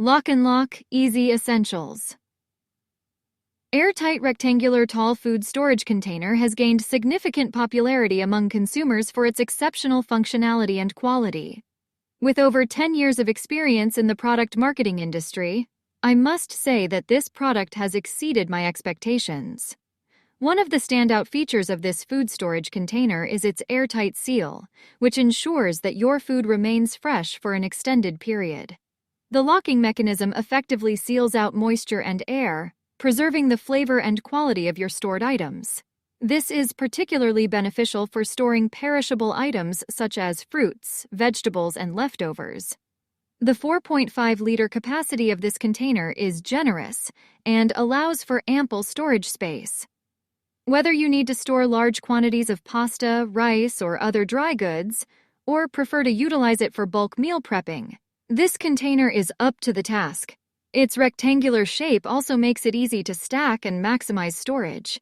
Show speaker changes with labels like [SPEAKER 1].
[SPEAKER 1] Lock and Lock Easy Essentials. Airtight rectangular tall food storage container has gained significant popularity among consumers for its exceptional functionality and quality. With over 10 years of experience in the product marketing industry, I must say that this product has exceeded my expectations. One of the standout features of this food storage container is its airtight seal, which ensures that your food remains fresh for an extended period. The locking mechanism effectively seals out moisture and air, preserving the flavor and quality of your stored items. This is particularly beneficial for storing perishable items such as fruits, vegetables, and leftovers. The 4.5-liter capacity of this container is generous and allows for ample storage space. Whether you need to store large quantities of pasta, rice, or other dry goods, or prefer to utilize it for bulk meal prepping, this container is up to the task. Its rectangular shape also makes it easy to stack and maximize storage.